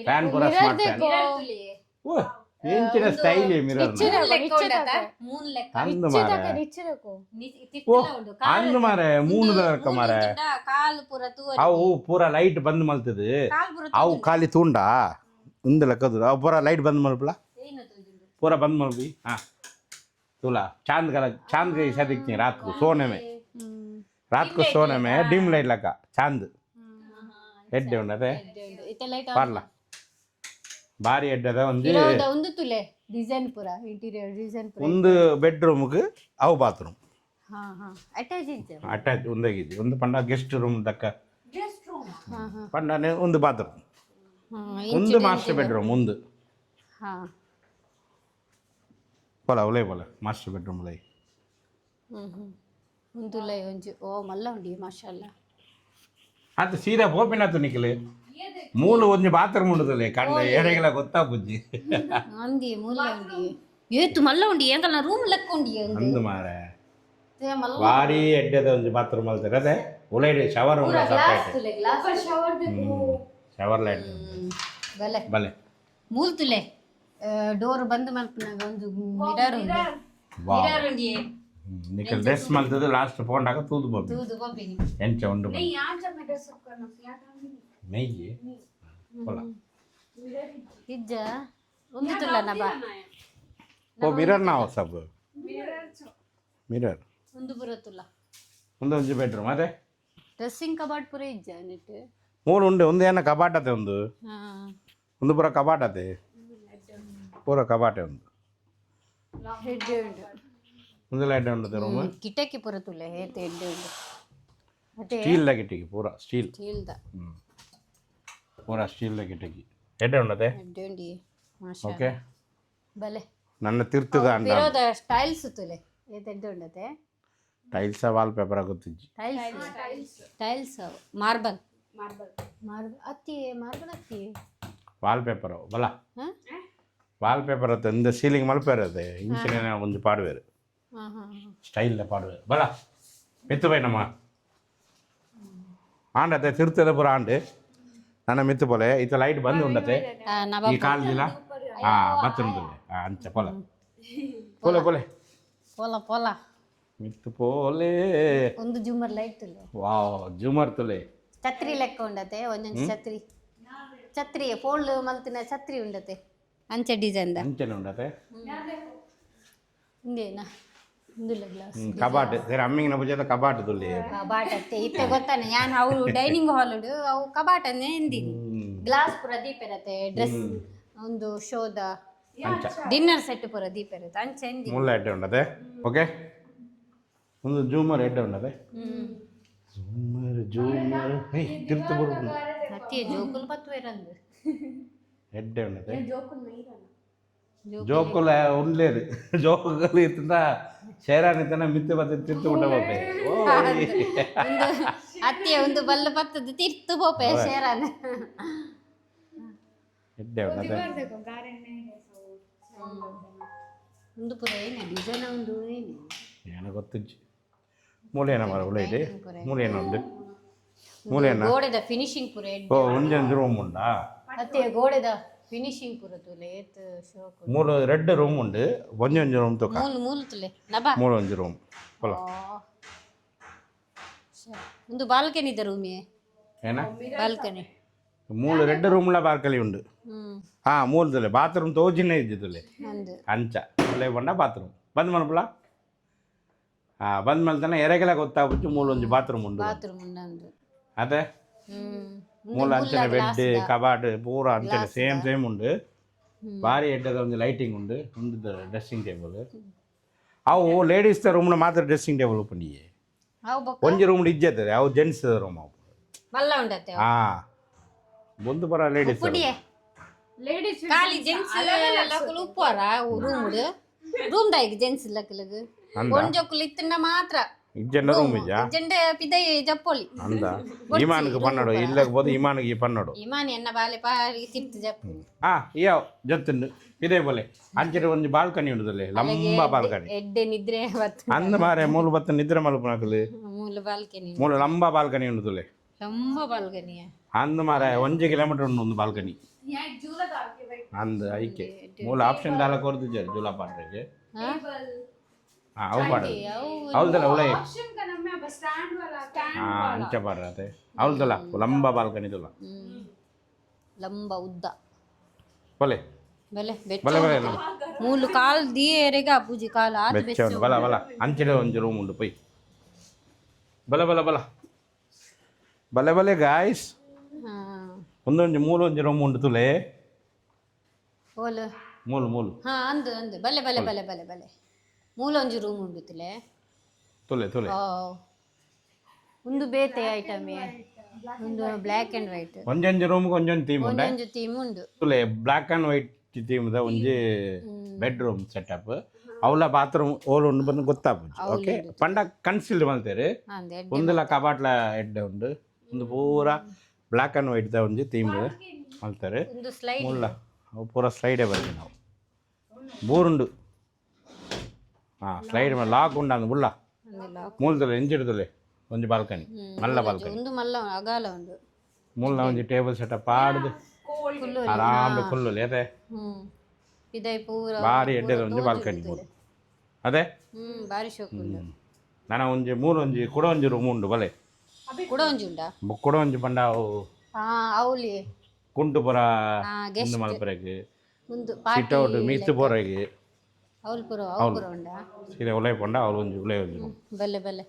ಫ್ಯಾನ್ ಪೂರ ಸ್ಮಾರ್ಟ್ ಫ್ಯಾನ್ ಓ ಎಂಚಿನ ಸ್ಟೈಲ್ ಮಿರರ್ ಅಂದು ಮಾರೆ ಓ ಅಂದು ಮಾರೆ ಮೂನು ಲೆಕ್ಕ ಮಾರೆ ಅವು ಪೂರ ಲೈಟ್ ಬಂದ್ ಮಲ್ತದೆ ಅವು ಖಾಲಿ ತೂಂಡ ಒಂದು ಲೆಕ್ಕದು ಅವು ಪೂರ ಲೈಟ್ ಬಂದ್ ಮಲ್ಪಲ ಪೂರ ಬಂದ್ ಮಲ್ಪಿ तुला चांद के ऐसा दिखती है रात को सोने में डिम लाइट लगा चांद ಎಡ್ಡೆ ಉಂಡದೆ ಪಾರ್ಲ ಬಾರಿ ಎಡ್ಡದ ಒಂದು ತುಲೆ ಡಿಸೈನ್ ಪೂರ ಇಂಟೀರಿಯರ್ ಡಿಸೈನ್ ಪೂರ ಒಂದು ಬೆಡ್ರೂಮ್ ಗೆ ಅವು ಬಾತ್ರೂಮ್ ಅಟ್ಯಾಚ್ ಒಂದಾಗಿದ್ದು ಒಂದು ಪಂಡ ಗೆಸ್ಟ್ ರೂಮ್ ತಕ್ಕ ಪಂಡನೆ ಒಂದು ಬಾತ್ರೂಮ್ ಒಂದು ಮಾಸ್ಟರ್ ಬೆಡ್ರೂಮ್ ಒಂದು बोला उले बोला मास्टर बेडरूम उले उंदुले ಒಂಜಿ ಓ ಮಲ್ಲ ಉಂಡಿ ಮಾಶಾಅಲ್ಲಾ ಅದು ಸೀದಾ ಬೋಪಿನತ್ತು ನಿಕಲೆ ಮೂಲ ಒಂದು ಬಾತ್ರೂಮ್ ಉಂಡುದಲೆ ಕಂಡ ಎಡೆಗಳ ಗೊತ್ತಾ ಬುಜ್ಜಿ ಅಂದಿ ಮೂಲ ಉಂಡಿ ಏತು ಮಲ್ಲ ಉಂಡಿ ಎಂಕಲ ರೂಮ್ ಲೆಕ್ಕ ಉಂಡಿ ಅಂದು ಮಾರೆ ಬಾರಿ ಎಡ್ಡೆದ ಒಂದು ಬಾತ್ರೂಮ್ ಅಲ್ತಾರೆ ಅದೇ ಉಲೇಡಿ ಶವರ್ ಉಂಡ ಸಪರೇಟ್ ಗ್ಲಾಸ್ ಶವರ್ ಬೇಕು ಶವರ್ ಲೈಟ್ ಬಲೆ ಬಲೆ ಮೂಲ ತುಲೆ ಡೋರ್ ಬಂದ್ ಮಲ್ಪನಾಗ ಒಂದು ಮಿರರ್ ಉಂಡಿ ನಿಕ್ಕೆ ಡ್ರೆಸ್ ಮಲ್ತದ ಲಾಸ್ಟ್ ಫೋನ್ದಾಗ ತೂದು ಬಬ್ಬಿ ತೂದು ಬಬ್ಬಿನಿ ಎಂಚ ಉಂಡು ಮೆಯ್ಯಿ ಹೊಲ ಇಜ್ಜ ಒಂದು ತುಲ್ಲನ ಬಾ ಓ ಮಿರರ್ ನಾವು ಸಬ್ ಮಿರರ್ ಒಂದು ಬರುತ್ತಲ್ಲ ಒಂದೊಂದು ಬೆಡ್ರೂಮ್ ಅದೇ ಡ್ರೆಸ್ಸಿಂಗ್ ಕಬಾರ್ಡ್ ಪೂರ ಇಜ್ಜ ನೆಟ್ ಮೂರು ಉಂಡು ಒಂದು ಏನ ಕಬಾಟತೆ ಒಂದು ಪೂರ ಕಬಾಟತೆ ಪೂರ ಕಬಾಟೆ ಒಂದು ಹೆಡ್ಡೆ ಉಂಡು ಒಂದು ಲೈಟ್ ಉಂಟು ರೂಮ್ ಕಿಟಕಿ ಪೂರ ತುಲೆ ಹೇತೆ ಹೆಡ್ಡೆ ಉಂಡು ಮತ್ತೆ ಸ್ಟೀಲ್ದ ಕಿಟಕಿ ಪೂರ ಸ್ಟೀಲ್ ಸ್ಟೀಲ್ದ ಪೂರ ಸ್ಟೀಲ್ದ ಕಿಟಕಿ ಹೆಡ್ಡೆ ಉಂಡತೆ ಹೆಡ್ಡೆ ಉಂಡಿ ಮಾಷಾ ಓಕೆ ಬಲೆ ನನ್ನ ತಿರ್ತದ ಅಂಡ ವಿರೋಧ ಸ್ಟೈಲ್ಸ್ ತುಲೆ ಹೇತೆ ಹೆಡ್ಡೆ ಉಂಡತೆ ಟೈಲ್ಸ ವಾಲ್ ಪೇಪರ್ ಆಗುತ್ತಿಜ್ಜಿ ಟೈಲ್ಸ್ ಮಾರ್ಬಲ್ ಅತ್ತಿ ಮಾರ್ಬಲ್ ಅತ್ತಿ ವಾಲ್ ಪೇಪರ್ ಬಲ ಹಾಂ ವಾಲ್ ಪೇಪರ್ ಅತ್ತೆ இந்த சீலிங் மல்பேர் அது இன்சினே கொஞ்சம் பாடுவேர் ಹಾಂ ಹಾಂ ஸ்டைலில் பாடுவேர் பலா மெத்து போயினம்மா ஆண்டத்தை திருத்தத ಪುರ ಆಂಡ್ ನನ್ನ ಮಿತ್ತು ಪೋಲೆ ಇತ್ತ ಲೈಟ್ ಬಂದು ಉಂಡತೆ ಈ ಕಾಲದಿಲ್ಲ ಬತ್ತುಂಡು ಅಂಚ ಪೋಲ ಪೋಲೆ ಪೋಲೆ ಪೋಲ ಪೋಲ ಮಿತ್ತು ಪೋಲೆ ಒಂದು ಜೂಮರ್ ಲೈಟ್ ತುಲೆ ವಾವ್ ಜೂಮರ್ ತುಲೆ ಛತ್ರಿ ಲೆಕ್ಕ ಉಂಡತೆ ಒಂದೊಂದು ಛತ್ರಿ ಫೋಲ್ಡ್ ಮಲ್ತಿನ ಛತ್ರಿ ಉಂಡತೆ ಅಂಚೆ ಡಿಸೈನ್ ಅಂಚನೆ ಉಂಡತೆ ಹಿಂಗೇನಾ ಇಂದುಲ್ಲ ಗ್ಲಾಸ್ ಕಬಾಟ್ ಸೇರಿ ಅಮ್ಮಿಗೆ ನಬುಜದ ಕಬಾಟ್ ತುಲೆ ಕಬಾಟ್ ಅತ್ತೆ ಇತ್ತೆ ಗೊತ್ತಾನೆ ನಾನು ಅವರು ಡೈನಿಂಗ್ ಹಾಲ್ ಅವು ಕಬಾಟ್ ಎಂದಿನಿ ಗ್ಲಾಸ್ ಪೂರ ದೀಪ ಇರತ್ತೆ ಡ್ರೆಸ್ ಒಂದು ಶೋದ ಡಿನ್ನರ್ ಸೆಟ್ ಪೂರ ದೀಪ ಇರುತ್ತೆ ಅಂಚೆ ಎಂದಿ ಮುಲ್ಲ ಎಡ್ಡೆ ಉಂಡತೆ ಓಕೆ ಒಂದು ಜೂಮರ್ ಎಡ್ಡೆ ಉಂಡತೆ ಜೂಮರ್ ಹೇ ತಿರ್ತು ಬರುದು ಅತ್ತೆ ಜೋಕುಲ್ ಪತ್ವೇರಂದು ಎಡ್ಡೆ ಉಂಡತೆ ಜೋಕುಲ ಉಂಡ್ಲೇರು ಜೋಕುಲು ಇತ್ತಂದ ಶೇರಾನಿತನ ಮಿತ್ತು ಬತ್ತೆ ತಿರ್ತು ಉಂಡ ಬೋಪೆ ಒಂದು ಅತ್ತೆ ಒಂದು ಬಲ್ಲ ಪತ್ತದ ತಿರ್ತು ಬೋಪೆ ಶೇರಾನ ಎಡ್ಡೆ ಉಂಡತೆ ಒಂದು ಪುರ ಏನೇ ಡಿಸೈನ್ ಒಂದು ಏನೇ ಏನ ಗೊತ್ತಿಜ್ಜಿ ಮೂಲೇನ ಮರ ಉಳೈದೆ ಮೂಲೇನ ಉಂಡು ಮೂಲೇನ ಗೋಡೆದ ಫಿನಿಶಿಂಗ್ ಪುರ ಓ ಒಂದೊಂದು ರೂಮ್ ಉಂಡಾ ಅತ್ತೆ ಗೋಡೆದ ಫಿನಿಶಿಂಗ್ ಪುರ ತುಲೆ ಏತ್ ಶೋಕ್ ಮೂರು ರೆಡ್ ರೂಮ್ ಉಂಡು ಒಂದೊಂದು ರೂಮ್ ತೂಕ ಮೂಲು ತುಲೆ ನಬಾ ಮೂರು ಒಂದು ರೂಮ್ ಹೊಲ ಒಂದು ಬಾಲ್ಕನಿ ಇದೆ ರೂಮೇ ಏನ ಬಾಲ್ಕನಿ ಮೂರು ರೆಡ್ ರೂಮ್ಲ ಬಾಲ್ಕನಿ ಉಂಡು ಮೂಲು ತುಲೆ ಬಾತ್ರೂಮ್ ತೋಜಿನೇ ಇದ್ದಿದ್ದುಲೆ ಒಂದು ಅಂಚ ಒಳ್ಳೆ ಬಂಡ ಬಾತ್ರೂಮ್ ಬಂದ್ ಮಲ್ಪಲ ಬಂದ್ ಮಲ್ತನ ಎರೆಗೆಲ್ಲ ಗೊತ್ತಾಗ್ಬಿಟ್ಟು ಮೂಲ ಒಂದು ಬಾತ್ರೂಮ್ ಉಂಡು ಬಾತ್ರೂಮ್ ಉಂಡು ಅದೇ ಮೂಲ ಅಂಚನೆ ಬೆಡ್ ಕಬಾರ್ಡ್ ಪೂರ ಅಂಚನೆ ಸೇಮ್ ಉಂಡು ಭಾರಿ ಎಡ್ಡದ ಒಂದು ಲೈಟಿಂಗ್ ಉಂಡು ಒಂದು ಡ್ರೆಸ್ಸಿಂಗ್ ಟೇಬಲ್ ಅವು ಲೇಡೀಸ್ ರೂಮ್ನ ಮಾತ್ರ ಡ್ರೆಸ್ಸಿಂಗ್ ಟೇಬಲ್ ಪಂಡಿಯೇ ಒಂಜಿ ರೂಮ್ ಇಜ್ಜತ್ತದೆ ಅವು ಜೆಂಟ್ಸ್ ರೂಮ್ ಅವು ಮಲ್ಲ ಉಂಡತೆ ಒಂದು ಬರ ಲೇಡೀಸ್ ಲೇಡೀಸ್ ಖಾಲಿ ಜೆಂಟ್ಸ್ ಲಕಲು ಉಪ್ಪರ ರೂಮ್ ದಾಯಿಗೆ ಜೆಂಟ್ಸ್ ಲಕಲಗು ಒಂಜೊಕ್ಕಲು ಇತ್ತಿನ ಮಾತ್ರ ಇಜ್ಜೆಂಡ ರೂಮ್ ಇಜ್ಜ ಜೆಂಡೆ ಪಿದೈ ಜಪ್ಪೊಲಿ ಅಂದ ಇಮಾನ್ಗೆ ಪನ್ನಡು ಇಲ್ಲకపోతే ಇಮಾನ್ಗೆ ಪನ್ನಡು ಇಮಾನ್ ಎನ್ನ ಬಾಲೆ ಪಾರಿ ತಿರ್ತು ಜಪ್ಪು ಇಯಾವ್ ಜೊತ್ತುಂಡು ಇದೇ ಬೋಲೆ ಅಂಚೆ ಒಂದು ಬಾಲ್ಕನಿ ಉಂಟುದಲ್ಲೇ ಲಂಬ ಬಾಲ್ಕನಿ ಎಡ್ಡೆ ನಿದ್ರೆ ಬತ್ತು ಅಂದ ಮಾರೆ ಮೂಲು ಬತ್ತ ನಿದ್ರೆ ಮಲ್ಪನಾಕಲು ಮೂಲ ಬಾಲ್ಕನಿ ಮೂಲು ಲಂಬ ಬಾಲ್ಕನಿ ಉಂಟುದಲ್ಲೇ ಲಂಬ ಬಾಲ್ಕನಿಯ ಅಂದ ಮಾರೆ 1 ಕಿಲೋಮೀಟರ್ ಉಂಡು ಒಂದು ಬಾಲ್ಕನಿ ಅಂದ ಐಕೆ ಮೂಲ ಆಪ್ಷನ್ ದಾಲ ಕೊರ್ದಿದ್ದಾರೆ ಜೂಲಾ ಪಾಡ್ರೆಗೆ ಅವು ಪಾಡ ಅವಲ್ದಲ್ಲ ಉಳೆ ಅಂಚೆ ಪಾಡ್ರತೆ ಅವಲ್ದಲ್ಲ ಲಂಬ ಬಾಲ್ಕನಿ ತುಲ ಲಂಬ ಉದ್ದ ಬಲೆ ಬಲೆ ಬಲೆ ಬಲೆ ಮೂಲು ಕಾಲ್ ದಿಯೆರೆಗ ಪೂಜಿ ಕಾಲ ಆತ್ ಬೆಚ್ಚ ಉಂಡು ಬಲ ಬಲ ಅಂಚೆಡೆ ಒಂದು ರೂಮ್ ಉಂಡು ಪೈ ಬಲ ಬಲ ಬಲ ಬಲೆ ಬಲೆ ಗಾಯ್ಸ್ ಒಂದೊಂದು ಮೂಲು ಒಂಜಿ ರೂಮ್ ಉಂಡು ತುಲೆ ಓಲು ಮೂಲು ಮೂಲು ಅಂದು ಅಂದು ಬಲೆ ಬಲೆ ಬಲೆ ಬಲೆ ಬಲೆ ಮೂಲ ಒಂಜಿ ರೂಮ್ ಉಂಡು ತುಲೆ ತುಲೆ ತುಲೆ ಒಂದು ಬೇತೆ ಐಟಮೇ ಒಂದು ಬ್ಲ್ಯಾಕ್ ಅಂಡ್ ವೈಟ್ ಒಂಜೊಂಜಿ ರೂಮ್ಗೆ ಒಂಜೊಂದು ಥೀಮ್ ಉಂಡೆ ಒಂಜೊಂಜು ಥೀಮ್ ಉಂಡು ತುಲೆ ಬ್ಲ್ಯಾಕ್ ಅಂಡ್ ವೈಟ್ ಥೀಮ್ದ ಒಂಜಿ ಬೆಡ್ರೂಮ್ ಸೆಟಪ್ ಅವಳ ಬಾತ್ರೂಮ್ ಓಲ್ ಉಂಡು ಬಂದು ಗೊತ್ತಾಪುಜಿ ಓಕೆ ಪಂಡ ಕನ್ಸಿಲ್ಡ್ ಮಲ್ತೇರು ಒಂದುಲ ಕಬಾಟ್ಲ ಎಡ್ಡೆ ಉಂಡು ಒಂದು ಪೂರ ಬ್ಲ್ಯಾಕ್ ಅಂಡ್ ವೈಟ್ ದ ಒಂಜಿ ಥೀಮ್ ಮಲ್ತಾರೆ ಒಂದು ಸ್ಲೈಡ್ ಮುಲ್ಲ ಅವು ಪೂರ ಸ್ಲೈಡೇ ಬರ್ತೀವಿ ನಾವು ಬೂರುಂಡು ಸ್ಲೈಡ್ ಲಾಕ್ ಉಂಡು ಅಂದು ಮುಲ್ಲ ಮೂಲದಲ್ಲ ಎಂಜಿಡ್ದಲೆ ಒಂಜಿ ಬಾಲ್ಕನಿ ಮಲ್ಲ ಬಾಲ್ಕನಿ ಒಂದು ಮಲ್ಲ ಅಗಾಲ ಉಂಡು ಮೂಲ ಒಂಜಿ ಟೇಬಲ್ ಸೆಟಪ್ ಆಡ್ದು ಆರಾಮ್ ಫುಲ್ಲು ಲೇತೆ ಇದೈ ಪೂರ ಭಾರಿ ಎಡ್ಡೆದ ಒಂಜಿ ಬಾಲ್ಕನಿ ಮೂಲ ಅದೇ ಬಾರಿ ಶೋಕ್ ಉಂಡು ನಾನು ಒಂಜಿ ಮೂರು ಒಂಜಿ ಕೂಡ ಒಂಜಿ ರೂಮ್ ಉಂಡು ಬಲೆ ಕೂಡ ಒಂಜಿ ಉಂಡ ಕೂಡ ಒಂಜಿ ಪಂಡ ಅವು ಅವಲಿ ಕುಂಟು ಪುರ ಗೆಸ್ಟ್ ಇಂದು ಮಲ್ಪರೆಗೆ ಒಂದು ಸಿಟ್ ಔಟ್ ಮಿತ್ತು ಪೋರೆಗೆ ಅವಲ್ ಪುರ ಅವು ಪುರ ಉಂಡ ಸೀರೆ ಉಲೈ ಪಂಡ ಅವ್ರು ಒಂಜಿ ಉಲೈ ಒಂಜಿ ಬಲ್ಲೆ ಬಲ್ಲೆ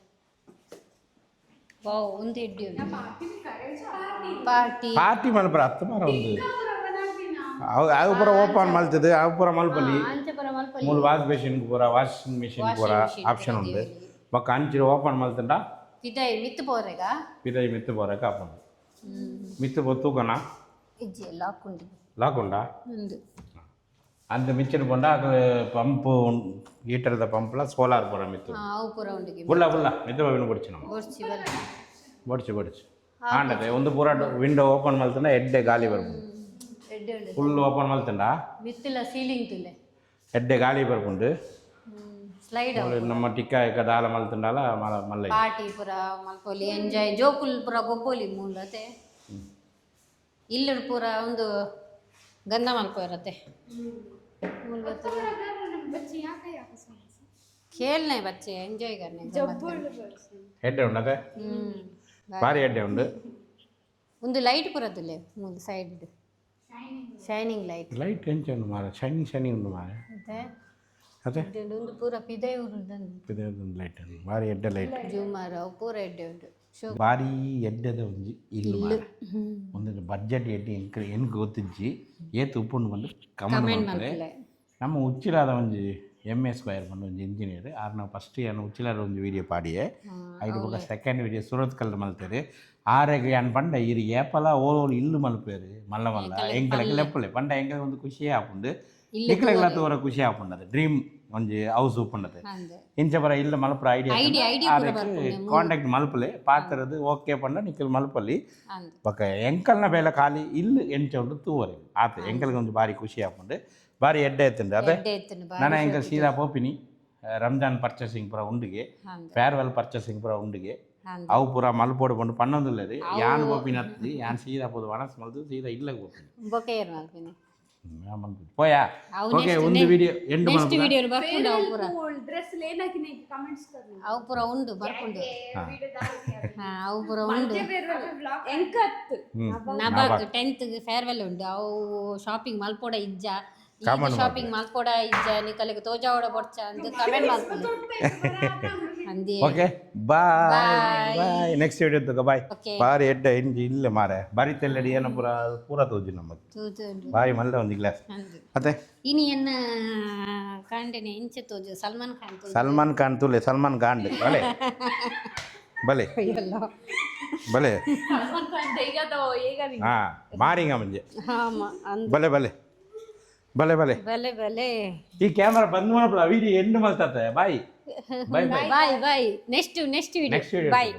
ವಾವ್ ಒಂದು ಎಡ್ಡಿ ಉಂಡು ಪಾರ್ಟಿ ಪಾರ್ಟಿ ಮಲ್ಪರ ಹತ್ತು ಮಾರ ಒಂದು ಅವು ಪೂರ ಓಪನ್ ಮಲ್ತದೆ ಅವು ಪೂರ ಮಲ್ಪಲ್ಲಿ ಅಂಚೆ ಪುರ ಮಲ್ಪಲ್ಲಿ ಮೂಲು ವಾಷಿಂಗ್ ಮಿಷಿನ್ ಪೂರ ಆಪ್ಷನ್ ಉಂಡು ಬೊಕ್ಕ ಅಂಚಿರು ಓಪನ್ ಮಲ್ತಂಡ ಪಿದಾಯಿ ಮಿತ್ತು ಪೋರೆಗ ಪಿದೈ ಮಿತ್ತು ಪೋರಕ್ಕೆ ಆಪನ್ ಮಿತ್ತು ಬೊತ್ತೂಕನ ಇಜ್ಜಿ ಲಾಕ್ ಉಂಡು ಲಾಕ್ ಉಂಡ ಒಂದು அந்த மிச்சர் போண்டா அது பம்பு ஹீட்டர் பம்பில் சோலார் போகிற மித்து ಅವು ಪುರ ಉಂಡು ஃபுல்லா மித்து பவின்னு பிடிச்சி நம்ம ಬೋರ್ಚಿ ಬಲ್ಲೆ பொடிச்சு ஆண்டது ಒಂದು ಪೂರ ವಿಂಡೋ ಓಪನ್ ಮಲ್ತಂಡ ಎಡ್ಡೆ ಗಾಳಿ ಬರ್ಪುಂಡು ಎಡ್ಡೆ ಉಂಡು ಫುಲ್ ಓಪನ್ ಮಲ್ತಂಡ ಮಿತ್ತಿಲ ಸೀಲಿಂಗ್ ತುಲೆ ಎಡ್ಡೆ ಗಾಳಿ ಬರ್ಪುಂಡು ಸ್ಲೈಡ್ ನಮ್ಮ ಟಿಕ್ಕ ಇಕ್ಕ ದಾಲ ಮಲ್ತಂಡಾಲ ಮಲ್ಲ ಪಾರ್ಟಿ ಪುರ ಮಲ್ಪೊಲಿ ಎಂಜಾಯ್ ಜೋಕುಲ್ ಪುರ ಗೊಬ್ಬೊಲಿ ಮೂಲತೆ ಇಲ್ಲಡ್ ಪುರ ಒಂದು ಗಂಧ ಮಲ್ಪೊರತೆ खेलने बच्चे एंजॉय करने ಎಡ್ಡೆ ಉಂಡದೆ ಭಾರಿ ಎಡ್ಡೆ ಉಂಡು ಒಂದು ಲೈಟ್ ಪುರದಲೆ ಒಂದು ಸೈಡ್ ಶೈನಿಂಗ್ ಲೈಟ್ ಎಂಚ ಉಂಡು ಮಾರ ಶೈನಿಂಗ್ ಉಂಡು ಮಾರ ಅದೇ ಒಂದು ಪೂರ ಪಿದೆ ಉರುದನ್ನು ಇದೊಂದು ಲೈಟ್ ಭಾರಿ ಎಡ್ಡೆ ಲೈಟ್ ಜೂಮರ್ ಅವು ಪೂರ ಎಡ್ಡೆ ಉಂಟು ಭಾರಿ ಎಡ್ಡೆದ ಒಂಜಿ ಇಲ್ಲು ಮಾರ ಒಂದು ಬಡ್ಜೆಟ್ ಎಡ್ಡೆ ಎನ್ಕ್ ಗೊತ್ತಿಜ್ಜಿ ಏತು ಉಪ್ಪುಂಡು ಬಂದು ಕಮೆಂಟ್ ಮಾಡ್ತಾರೆ ನಮ್ಮ ಉಚ್ಚಿಲಾದ ಒಂಜಿ MA ಸ್ಕ್ವೇರ್ ಬಂದು ಒಂಜಿ ಇಂಜಿನಿಯರ್ ಆರು ನಾವು ಫಸ್ಟ್ ಏನು ಉಚ್ಚಿಲಾದ ಒಂದು ವೀಡಿಯೋ ಪಾಡಿಯೇ ಐದು ಬೊಕ ಸೆಕೆಂಡ್ ವೀಡಿಯೋ ಸೂರತ್ ಕಲ್ಲು ಮಲ್ತೇರು ಆರೆಗೆ ಅನ್ ಪಂಡ ಇರು ಏಪಲ ಓಲ್ ಇಲ್ಲು ಮಲ್ಪೇರು ಮಲ್ಲ ಮಲ್ಲ ಎಂಕಲೆಗೆ ಲೆಪ್ಪಲೆ ಪಂಡ ಎಂಕಲೆ ಒಂದು ಖುಷಿ ಆಪುಂಡು ನಿಕ್ಲೆಗ್ಲ ತೋರ ಖುಷಿ ಆಪುಂಡದು ಡ್ರೀಮ್ ಒಂಜಿ ಹೌಸ್ ಉಪ್ಪುಂಡದು ಇಂಚ ಬರ ಇಲ್ಲ ಮಲ್ಪರ ಐಡಿಯಾ ಕಾಂಟ್ಯಾಕ್ಟ್ ಮಲ್ಪಲೆ ಪಾತ್ರದು ಓಕೆ ಪಂಡ ನಿಕ್ಕಲ್ ಮಲ್ಪಲ್ಲಿ ಬೊಕ ಎಂಕಲ್ನ ಬೇಲೆ ಖಾಲಿ ಇಲ್ಲು ಎಂಚ ಉಂಡು ತೂವರೆ ಆತ ಎಂಕಲ್ಗೆ ಒಂದು ಬಾರಿ ಖುಷಿ ಆಪುಂಡು ಬಾರಿ ಎಡ್ಡೆ ಎತ್ತುಂಡು ಅದೇ ನಾನು ಎಂಕಲ್ ಸೀದಾ ಪೋಪಿನಿ ರಂಜಾನ್ ಪರ್ಚೇಸಿಂಗ್ ಪೂರ ಉಂಡಿಗೆ ಫೇರ್ವೆಲ್ ಪರ್ಚೇಸಿಂಗ್ ಪೂರ ಉಂಡಿಗೆ ಅವು ಪೂರ ಮಲ್ಪೋಡು ಪಂಡು ಪನ್ನೊಂದುಲ್ಲೆರ್ ಯಾನ್ ಪೋಪಿನ ಹತ್ತಿ ಯಾನ್ ಸೀದಾ ಪೋದು ವನಸ್ ಮಲ್ತು ಸೀದಾ ಇಲ್ಲಗೆ ಪೋಪಿನಿ పోయా ఓకే ఉంది వీడియో ఎండ్ నెక్స్ట్ వీడియో ಬರ್ಕೊಂಡು ಅವು ಡ್ರೆಸ್ ಲೇನಾಕಿನ ಕಮೆಂಟ್ಸ್ ಕರ್ನಿ ಅವು ಪೂರ ಉಂಡು ಬರ್ಕೊಂಡು ಅವು ಪೂರ ಉಂಡು ಎಂಕತ್ ನಬಕ್ 10th ಗೆ ಫೇರ್ವೆಲ್ ಉಂಡು ಅವು ಶಾಪಿಂಗ್ ಮಲ್ಪೋಡ ಇಜ್ಜ ಶಾಪಿಂಗ್ ಮಲ್ಪೋಡ ಇಜ್ಜ ನಿಕಲೆಗೆ ತೋಜಾವಡ ಬೊಡ್ಚ ಅಂತ ಕಮೆಂಟ್ ಮಾಡ್ಕೊಂಡು ಅಂದಿ ಓಕೆ ಬಾಯ್ ನೆಕ್ಸ್ಟ್ ವಿಡಿಯೋ ತಗೋ ಬಾಯ್ ಬಾರಿ ಎಡ್ಡ ಇಂಜಿ ಇಲ್ಲ ಮಾರೆ ಬಾರಿ ತೆಲ್ಲಡಿ ಏನ ಪೂರ ತೋಜಿ ನಮ್ಮದು ಬಾಯ್ ಮಲ್ಲ ಒಂದು ಗ್ಲಾಸ್ ಮತ್ತೆ ಇನಿ ಎನ್ನ ಕಾಂಡೆನೆ ಇಂಚೆ ತೋಜು ಸಲ್ಮಾನ್ ಖಾನ್ ತುಲೆ ಸಲ್ಮಾನ್ ಖಾನ್ ಬಲೆ ಬಲೆ ಬಲೆ ಹಾ ಮಾರಿಂಗ ಮುಂಜೆ ಬಲೆ ಬಲೆ ಬಲೆ ಬಲೆ ಬಲೆ ಬಲೆ ಈ ಕ್ಯಾಮರಾ ಬಂದ್ ಮಾಡಪ್ಪ ವಿಡಿಯೋ ಎಂಡ್ ಮಾಡ್ತಾರೆ ಬಾಯ್ ಬಾಯ್ ಬಾಯ್ ನೆಕ್ಸ್ಟ್ ವಿಡಿಯೋ ಬಾಯ್